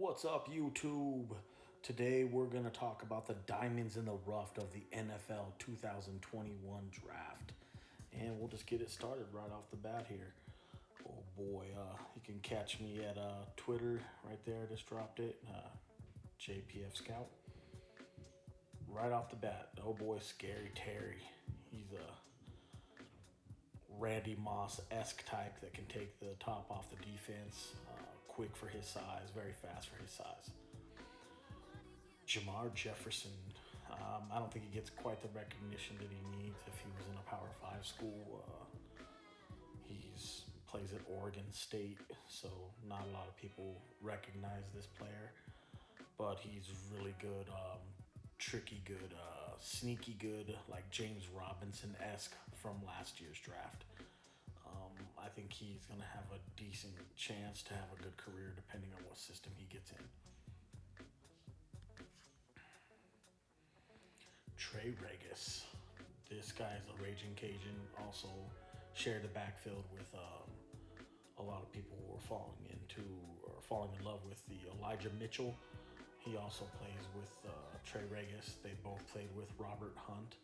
What's up, YouTube? Today we're going to talk about the diamonds in the rough of the NFL 2021 draft. And we'll just get it started right off the bat here. Oh boy, you can catch me at Twitter right there. I just dropped it. JPF Scout. Right off the bat, oh boy, Scary Terry. He's a Randy Moss-esque type that can take the top off the defense. Quick for his size, very fast for his size. Jamar Jefferson. I don't think he gets quite the recognition that he needs if he was in a Power 5 school. He's plays at Oregon State, so not a lot of people recognize this player. But he's really good, tricky good, sneaky good, like James Robinson-esque from last year's draft. I think he's going to have a decent chance to have a good career depending on what system he gets in. Trey Regis. This guy is a raging Cajun. Also shared the backfield with a lot of people who are falling in love with the Elijah Mitchell. He also plays with Trey Regis. They both played with Robert Hunt.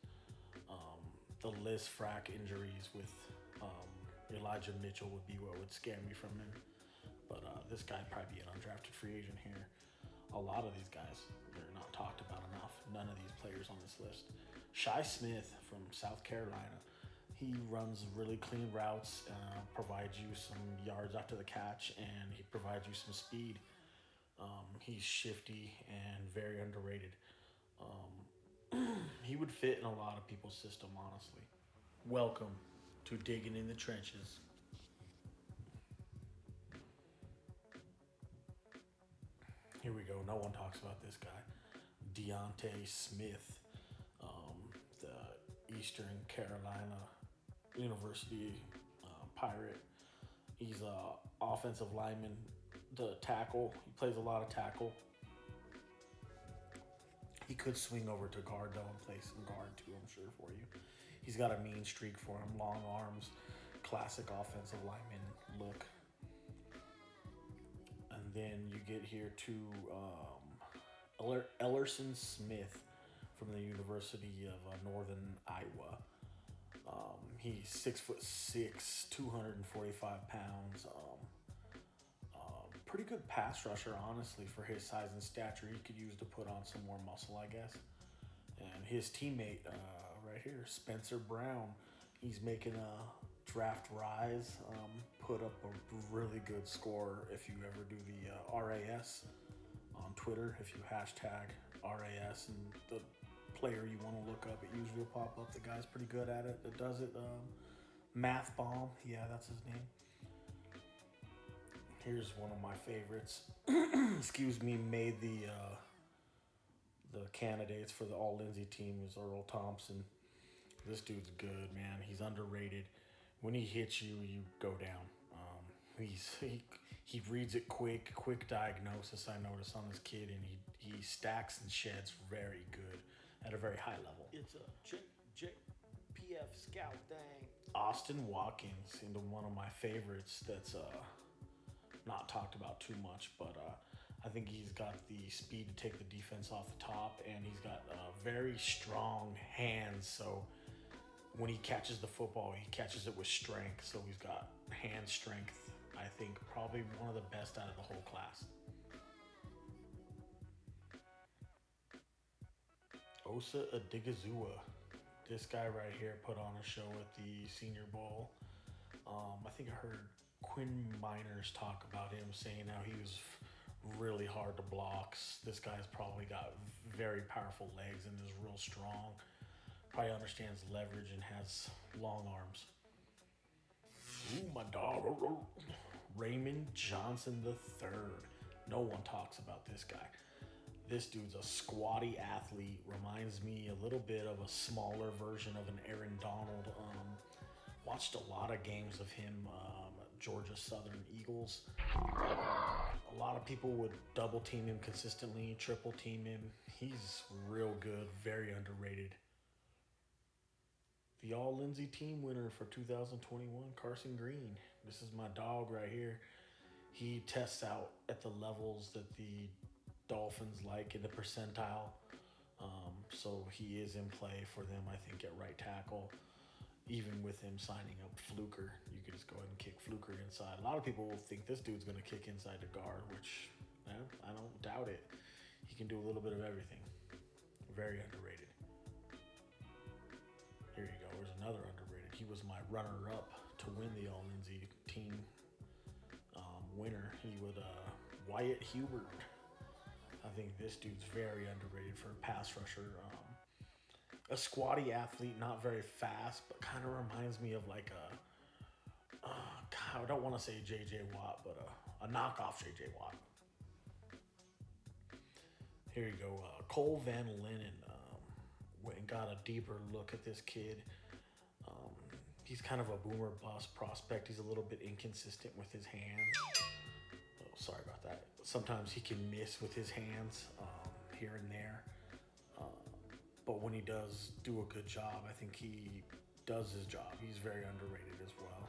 The Liz Frack injuries with Elijah Mitchell would be what would scare me from him. But this guy probably be an undrafted free agent here. A lot of these guys, they're not talked about enough. None of these players on this list. Shi Smith from South Carolina. He runs really clean routes, provides you some yards after the catch, and he provides you some speed. He's shifty and very underrated. He would fit in a lot of people's system, honestly. Welcome to Digging in the Trenches. Here we go. No one talks about this guy. Deontay Smith, the Eastern Carolina University Pirate. He's a offensive lineman, the tackle. He plays a lot of tackle. He could swing over to guard though and play some guard too, I'm sure, for you. He's got a mean streak for him. Long arms, classic offensive lineman look. And then you get here to Ellerson Smith from the University of Northern Iowa. He's 6'6", 245 pounds. Pretty good pass rusher, honestly, for his size and stature. He could use to put on some more muscle, I guess. And his teammate right here, Spencer Brown, he's making a draft rise. Put up a really good score if you ever do the RAS on Twitter. If you hashtag RAS and the player you want to look up, it usually will pop up. The guy's pretty good at it. It does it. Math Bomb, yeah, that's his name. Here's one of my favorites. Excuse me, made the candidates for the All Lindsay team is Earl Thompson. This dude's good, man. He's underrated. When he hits you, you go down. He reads it quick diagnosis. I notice on this kid, and he stacks and sheds very good at a very high level. It's a JPF Scout thing. Austin Watkins, into one of my favorites. That's not talked about too much, but I think he's got the speed to take the defense off the top, and he's got very strong hands. So when he catches the football, he catches it with strength. So he's got hand strength. I think probably one of the best out of the whole class. Osa Adigizua. This guy right here put on a show at the Senior Bowl. I think I heard Quinn Miners talk about him, saying how he was really hard to block. This guy's probably got very powerful legs and is real strong. Probably understands leverage and has long arms. Ooh, my dog. Raymond Johnson III. No one talks about this guy. This dude's a squatty athlete. Reminds me a little bit of a smaller version of an Aaron Donald. Watched a lot of games of him, Georgia Southern Eagles. A lot of people would double team him consistently, triple team him. He's real good, very underrated. The All Lindsay team winner for 2021, Carson Green. This is my dog right here. He tests out at the levels that the Dolphins like in the percentile. So he is in play for them, I think, at right tackle. Even with him signing up Fluker, you could just go ahead and kick Fluker inside. A lot of people will think this dude's going to kick inside the guard, which I don't doubt it. He can do a little bit of everything. Very underrated. Here you go. There's another underrated. He was my runner-up to win the All-Lindsay team winner. He would Wyatt Hubert. I think this dude's very underrated for a pass rusher. A squatty athlete, not very fast, but kind of reminds me of like I don't want to say J.J. Watt, but a knockoff J.J. Watt. Here you go. Cole Van Linnen went and got a deeper look at this kid. He's kind of a boomer bust prospect. He's a little bit inconsistent with his hands. Oh, sorry about that. Sometimes he can miss with his hands here and there. But when he does do a good job, I think he does his job. He's very underrated as well.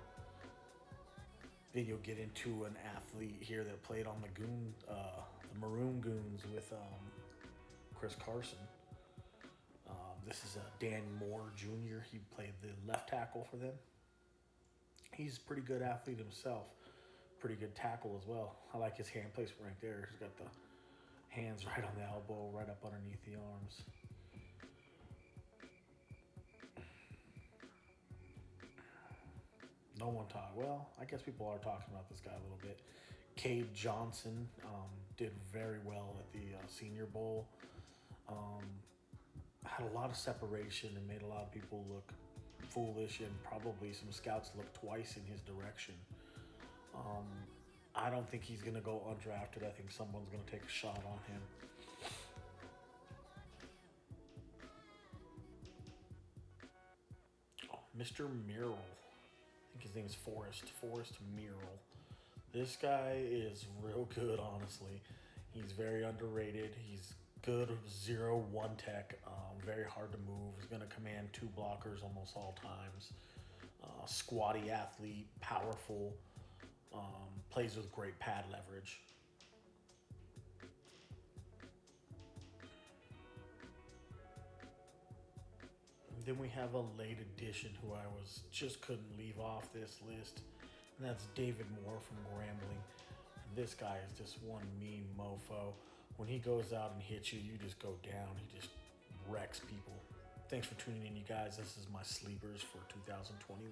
Then you'll get into an athlete here that played on the Maroon Goons with Chris Carson. This is Dan Moore Jr. He played the left tackle for them. He's a pretty good athlete himself. Pretty good tackle as well. I like his hand placement right there. He's got the hands right on the elbow, right up underneath the arms. No one talked. Well, I guess people are talking about this guy a little bit. Cade Johnson did very well at the Senior Bowl. Had a lot of separation and made a lot of people look foolish, and probably some scouts look twice in his direction. I don't think he's going to go undrafted. I think someone's going to take a shot on him. Oh, Mr. Mural. I think his name is Forrest Mural. This guy is real good, honestly. He's very underrated. He's good 0-1 tech. Very hard to move. He's going to command 2 blockers almost all times. Squatty athlete, powerful. Plays with great pad leverage. And then we have a late addition who I just couldn't leave off this list, and that's David Moore from Grambling. And this guy is just one mean mofo. When he goes out and hits you, you just go down. He just wrecks people. Thanks for tuning in, you guys. This is my sleepers for 2021.